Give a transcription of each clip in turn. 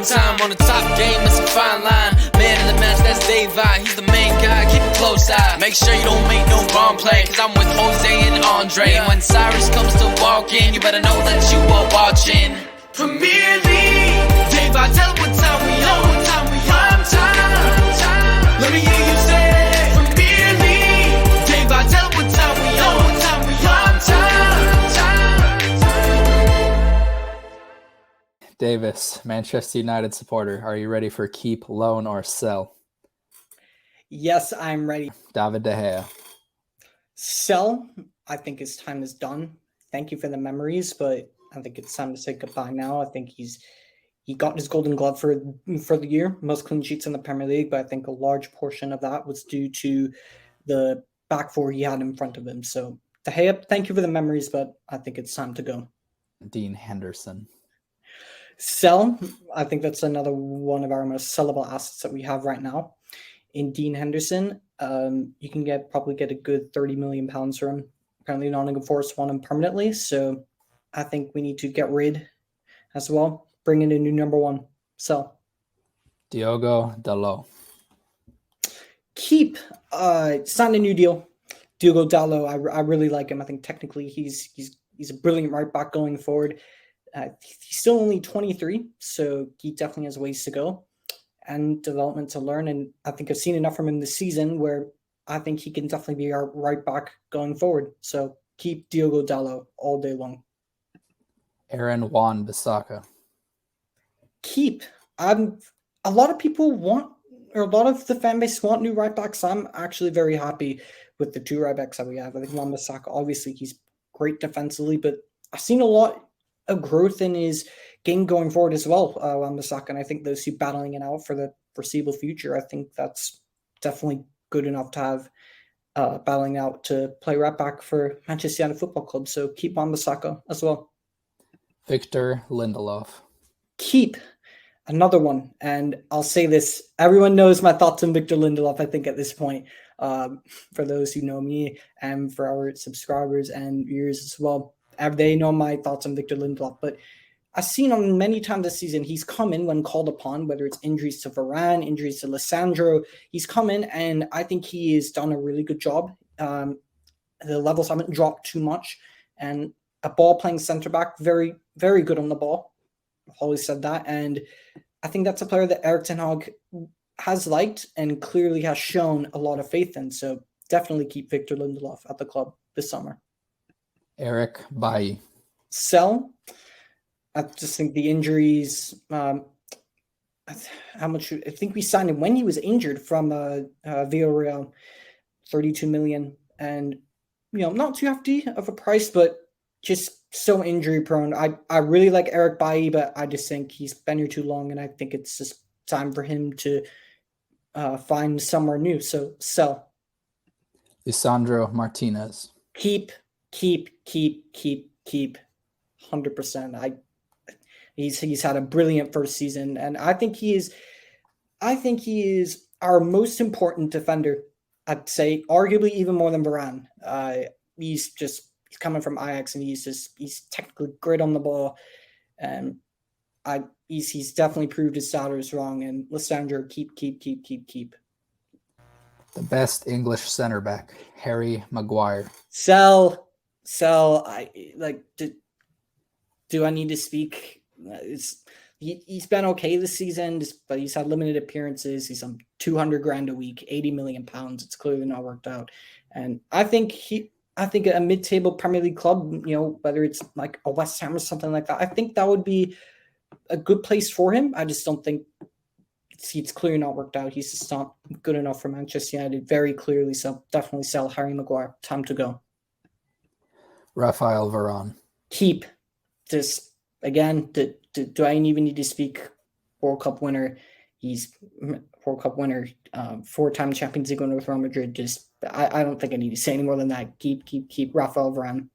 prime time on the top game, it's a fine line. Man in the match, that's Daveye, he's the main guy, keep a close eye. Make sure you don't make no wrong play, cause I'm with Jose and Andre. When Cyrus comes to walk in, you better know that you are watching Premier League. Daveye, tell them what time we on. Prime time. Let me hear you say Premier League. Daveye, tell them what time we on. Prime time. Davis, Manchester United supporter, are you ready for keep, loan, or sell? Yes, I'm ready. David De Gea. Sell. I think his time is done. Thank you for the memories, but I think it's time to say goodbye now. I think he got his Golden Glove for the year, most clean sheets in the Premier League, but I think a large portion of that was due to the back four he had in front of him. So De Gea, thank you for the memories, but I think it's time to go. Dean Henderson. Sell. I think that's another one of our most sellable assets that we have right now. In Dean Henderson, you can probably get a good £30 million for him. Apparently Nottingham Forest want him permanently, so I think we need to get rid as well. Bring in a new number one. Sell. Diogo Dalot. Keep. Sign a new deal. Diogo Dalot, I really like him. I think technically he's a brilliant right back going forward. He's still only 23, so he definitely has ways to go and development to learn. And I think I've seen enough from him this season where I think he can definitely be our right back going forward. So keep Diogo Dalot all day long. Aaron Wan-Bissaka. Keep. A lot of people want, or a lot of the fan base want new right backs. I'm actually very happy with the two right backs that we have. I think Wan-Bissaka, obviously he's great defensively, but I've seen a lot of growth in his game going forward as well, Wan-Bissaka, and I think those two battling it out for the foreseeable future, I think that's definitely good enough to have battling out to play right back for Manchester United Football Club. So keep Wan-Bissaka as well. Victor Lindelof. Keep. Another one, and I'll say this, everyone knows my thoughts on Victor Lindelof, I think, at this point, for those who know me and for our subscribers and viewers as well. They know my thoughts on Victor Lindelof, but I've seen him many times this season. He's come in when called upon, whether it's injuries to Varane, injuries to Lissandro. He's come in, and I think he has done a really good job. The levels haven't dropped too much, and a ball-playing centre-back, very, very good on the ball. I've always said that, and I think that's a player that Erik ten Hag has liked and clearly has shown a lot of faith in. So definitely keep Victor Lindelof at the club this summer. Eric Bailly. Sell. I just think the injuries. How much? I think we signed him when he was injured from Villarreal, 32 million, and not too hefty of a price, but just so injury prone. I really like Eric Bailly, but I just think he's been here too long, and I think it's just time for him to find somewhere new. So sell. Lisandro Martinez. Keep. 100%. He's had a brilliant first season, and I think he is our most important defender. I'd say arguably even more than Varane. He's coming from Ajax, and he's technically great on the ball, and he's definitely proved his doubters wrong. And Lissandro, keep. The best English center back, Harry Maguire. Sell. Do I need to speak? He's been okay this season, but he's had limited appearances. He's on 200 grand a week, 80 million pounds. It's clearly not worked out. And I think a mid-table Premier League club, whether it's like a West Ham or something like that, I think that would be a good place for him. I just don't think it's clearly not worked out. He's just not good enough for Manchester United, very clearly. So definitely sell Harry Maguire. Time to go. Rafael Varane. Keep. Just again, do I even need to speak? World Cup winner. He's World Cup winner, 4-time Champions League winner with Real Madrid. I don't think I need to say any more than that. Keep Rafael Varane.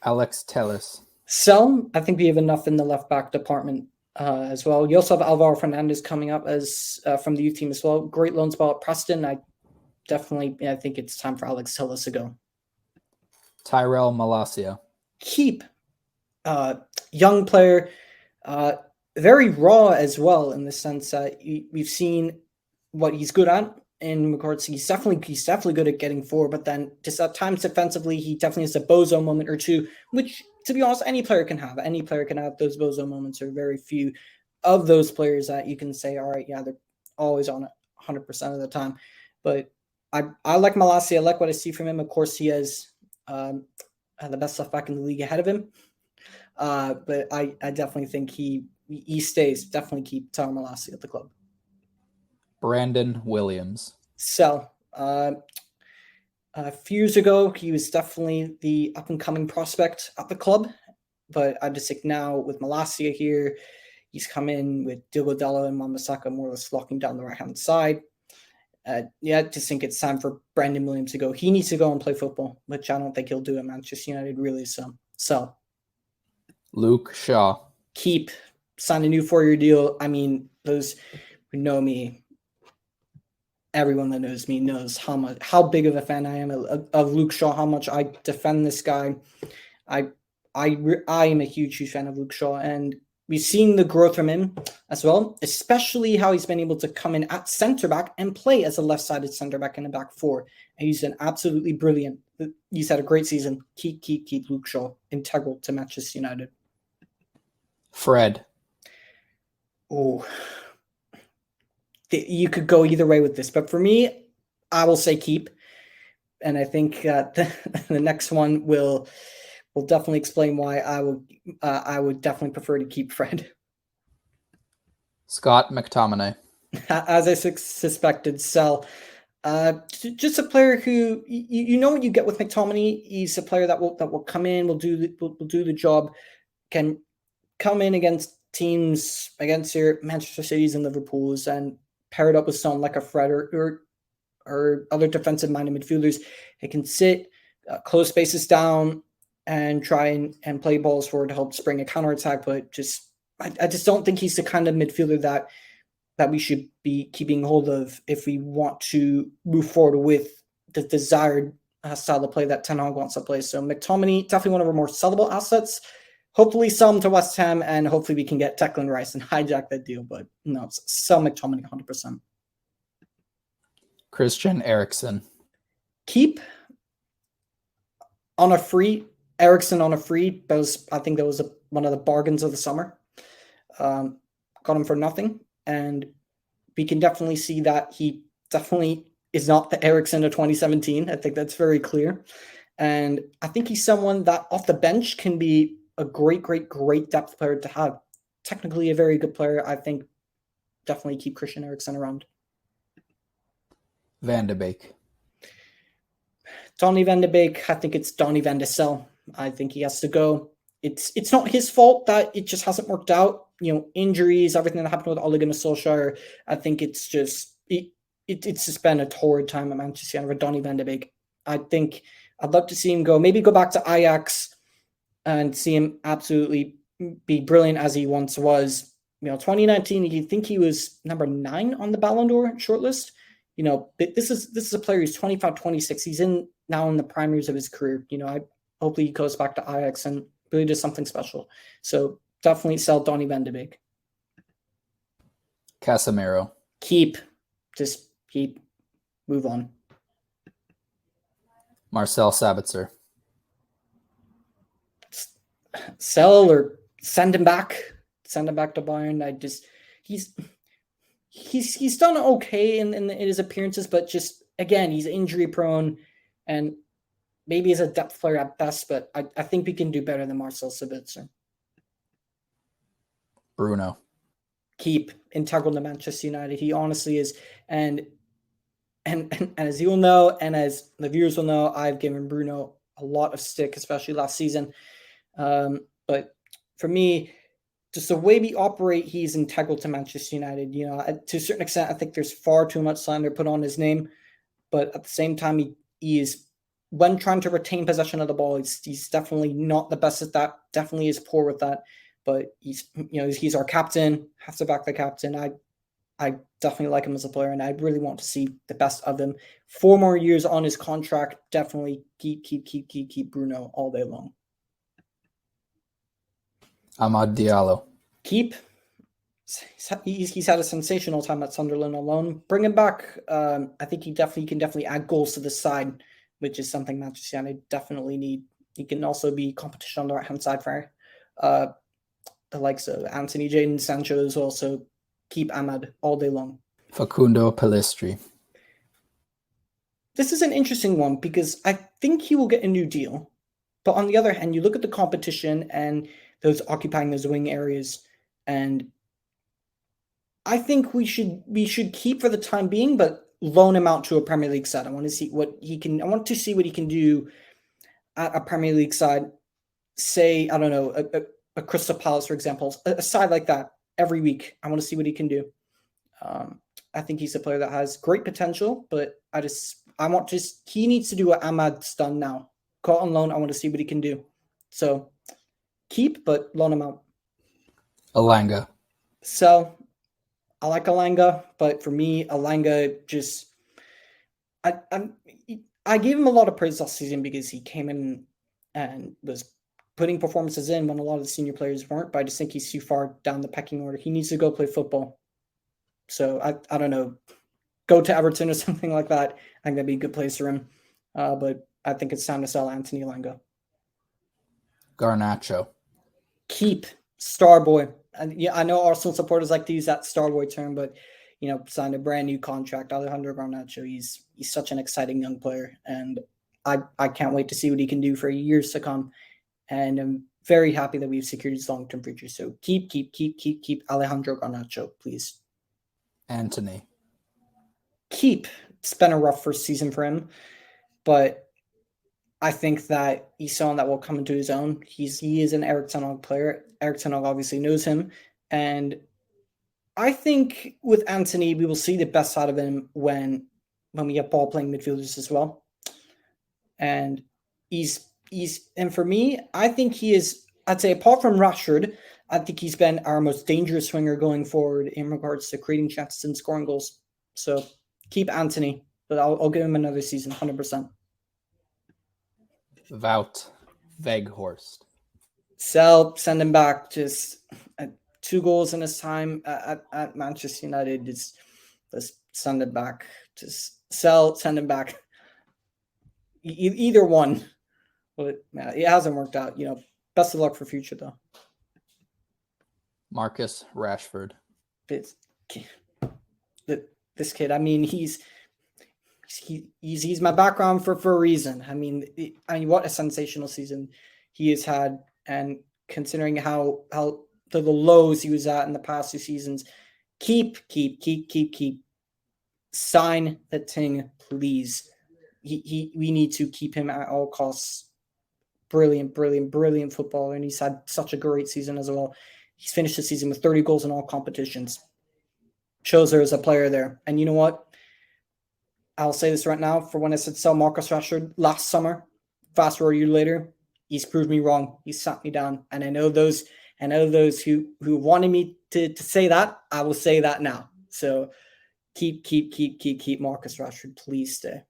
Alex Telles. Sell. I think we have enough in the left back department as well. You also have Alvaro Fernandez coming up as from the youth team as well. Great loan spell at Preston. I think it's time for Alex Telles to go. Tyrell Malacia. Keep. Young player. very raw as well, in the sense that we've seen what he's good at in regards to he's definitely good at getting forward, but then just at times defensively, he definitely has a bozo moment or two, which, to be honest, any player can have. Any player can have those bozo moments. Or very few of those players that you can say, all right, yeah, they're always on it 100% of the time. But I like Malassi. I like what I see from him. Of course, he has the best left back in the league ahead of him. But I definitely think he stays. Definitely keep Tao Malassi at the club. Brandon Williams. So, a few years ago, he was definitely the up-and-coming prospect at the club. But I just think now, with Malacia here, he's come in with Diogo Dallo and Mamasaka more or less locking down the right-hand side. I just think it's time for Brandon Williams to go. He needs to go and play football, which I don't think he'll do at Manchester United, really. So Luke Shaw. Keep, sign a new 4-year deal. I mean, those who know me, everyone that knows me knows how big of a fan I am of Luke Shaw, how much I defend this guy. I am a huge fan of Luke Shaw, and we've seen the growth from him as well, especially how he's been able to come in at center back and play as a left-sided center back in a back four. And he's been absolutely brilliant. He's had a great season. Keep Luke Shaw integral to Manchester United. Fred. Oh, you could go either way with this, but for me, I will say keep. And I think the next one will definitely explain why I would definitely prefer to keep Fred. Scott McTominay. As I suspected, sell. Just a player who you know what you get with McTominay. He's a player that will come in, will do the job, can come in against teams, against your Manchester Cities and Liverpools, and pair it up with someone like a Fred or other defensive-minded midfielders. He can sit, close spaces down, and try and play balls forward to help spring a counterattack. But I just don't think he's the kind of midfielder that we should be keeping hold of if we want to move forward with the desired style of play that Ten Hag wants to play. So McTominay, definitely one of our more sellable assets. Hopefully sell him to West Ham, and hopefully we can get Declan Rice and hijack that deal. But no, sell McTominay 100%. Christian Eriksen. Keep on a free. Eriksen on a free. I think that was one of the bargains of the summer. Got him for nothing. And we can definitely see that he definitely is not the Eriksen of 2017. I think that's very clear. And I think he's someone that off the bench can be a great depth player to have. Technically a very good player. I think definitely keep Christian Eriksen around. Van de Beek. Donny van de Beek, I think it's Donny van de Sel. I think he has to go. It's not his fault that it just hasn't worked out. Injuries, everything that happened with Ole Gunnar Solskjaer. I think it's just it's just been a torrid time at Manchester United for Donny van de Beek. I think I'd love to see him go. Maybe go back to Ajax and see him absolutely be brilliant as he once was. 2019, you think he was number 9 on the Ballon d'Or shortlist. This is a player who's 25, 26. He's now in the prime years of his career. Hopefully he goes back to Ajax and really does something special. So definitely sell Donny van de Beek. Casemiro. Just keep, move on. Marcel Sabitzer. Sell or send him back. Send him back to Bayern. He's done okay in his appearances, but just again, he's injury prone and maybe he's a depth player at best, but I think we can do better than Marcel Sabitzer. Bruno. Keep integral to Manchester United. He honestly is, and as you will know, and as the viewers will know, I've given Bruno a lot of stick, especially last season. But for me, just the way we operate, he's integral to Manchester United. To a certain extent, I think there's far too much slander put on his name, but at the same time, he is, when trying to retain possession of the ball, he's definitely not the best at that. Definitely is poor with that. But he's our captain. Have to back the captain. I definitely like him as a player, and I really want to see the best of him. 4 more years on his contract. Definitely keep Bruno all day long. Amad Diallo. Keep. He's had a sensational time at Sunderland alone. Bring him back. I think he can definitely add goals to the side, which is something Manchester United definitely need. He can also be competition on the right hand side for the likes of Anthony, Jadon Sancho as well. So keep Ahmad all day long. Facundo Pellistri. This is an interesting one because I think he will get a new deal. But on the other hand, you look at the competition and those occupying those wing areas, and I think we should keep for the time being, but loan him out to a Premier League side. I want to see what he can. I want to see what he can do at a Premier League side. Say, I don't know, a Crystal Palace, for example, a side like that every week. I want to see what he can do. I think he's a player that has great potential, but he needs to do what Ahmad's done now. Caught on loan. I want to see what he can do. So keep, but loan him out. Elanga. So I like Elanga, but for me, Elanga just I gave him a lot of praise last season because he came in and was putting performances in when a lot of the senior players weren't. But I just think he's too far down the pecking order. He needs to go play football. So I don't know, go to Everton or something like that. I think that'd be a good place for him. But I think it's time to sell Anthony Elanga. Garnacho. Keep Starboy. And yeah, I know Arsenal supporters like to use that Starboy term, but signed a brand new contract. Alejandro Garnacho. He's such an exciting young player, and I can't wait to see what he can do for years to come. And I'm very happy that we've secured his long-term future. So keep Alejandro Garnacho, please. Antony. Keep. It's been a rough first season for him, but I think that he's someone that will come into his own. He is an Erik ten Hag player. Erik ten Hag obviously knows him, and I think with Antony, we will see the best side of him when we get ball playing midfielders as well. And and for me, I think he is. I'd say apart from Rashford, I think he's been our most dangerous swinger going forward in regards to creating chances and scoring goals. So keep Antony, but I'll give him another season, 100%. Wout Weghorst. Send him back. Just 2 goals in his time at Manchester United. Just send him back. Just send him back. Either one. But it hasn't worked out. Best of luck for future though. Marcus Rashford. This kid. I mean, he's my background for a reason. I mean, what a sensational season he has had, and considering how the lows he was at in the past 2 seasons, keep. Sign the thing, please. We need to keep him at all costs. Brilliant footballer, and he's had such a great season as well. He's finished the season with 30 goals in all competitions. Shows there is a player there. And you know what? I'll say this right now. For when I said sell Marcus Rashford last summer, fast forward a year later, he's proved me wrong. He sat me down. And I know those who wanted me to say that, I will say that now. So keep Marcus Rashford. Please stay.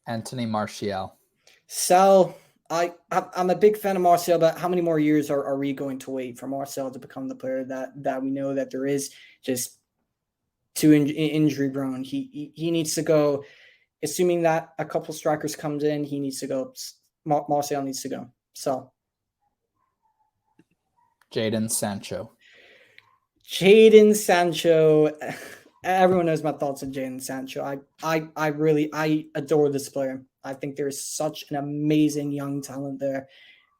Anthony Martial. Sell. I'm a big fan of Martial, but how many more years are we going to wait for Martial to become the player that we know that there is? Just too injury prone. He needs to go. Assuming that a couple strikers comes in, he needs to go. Martial needs to go. So Jadon Sancho. Everyone knows my thoughts on Jadon Sancho. I adore this player. I think there's such an amazing young talent there.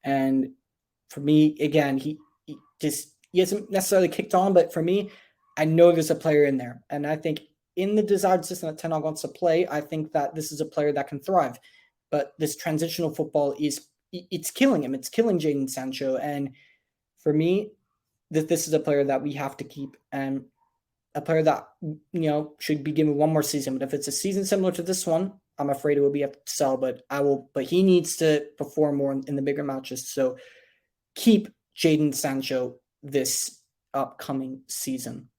And for me, again, he hasn't necessarily kicked on, but for me, I know there's a player in there. And I think in the desired system that Ten Hag wants to play, I think that this is a player that can thrive. But this transitional football it's killing him. It's killing Jadon Sancho. And for me, this is a player that we have to keep, and a player that should be given one more season. But if it's a season similar to this one, I'm afraid it will be up to sell. But he needs to perform more in the bigger matches. So keep Jadon Sancho this upcoming season.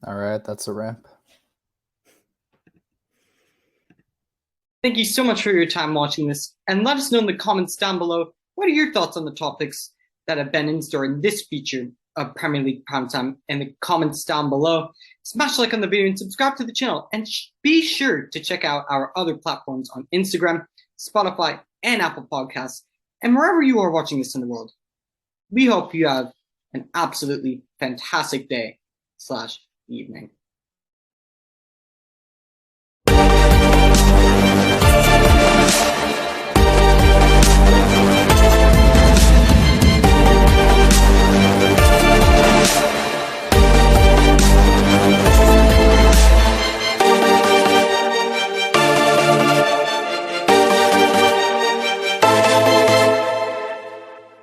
All right, that's a wrap. Thank you so much for your time watching this, and let us know in the comments down below What are your thoughts on the topics that have been in store in this feature of Premier League Primetime in the comments down below? Smash like on the video and subscribe to the channel. And be sure to check out our other platforms on Instagram, Spotify, and Apple Podcasts, and wherever you are watching this in the world. We hope you have an absolutely fantastic day / evening.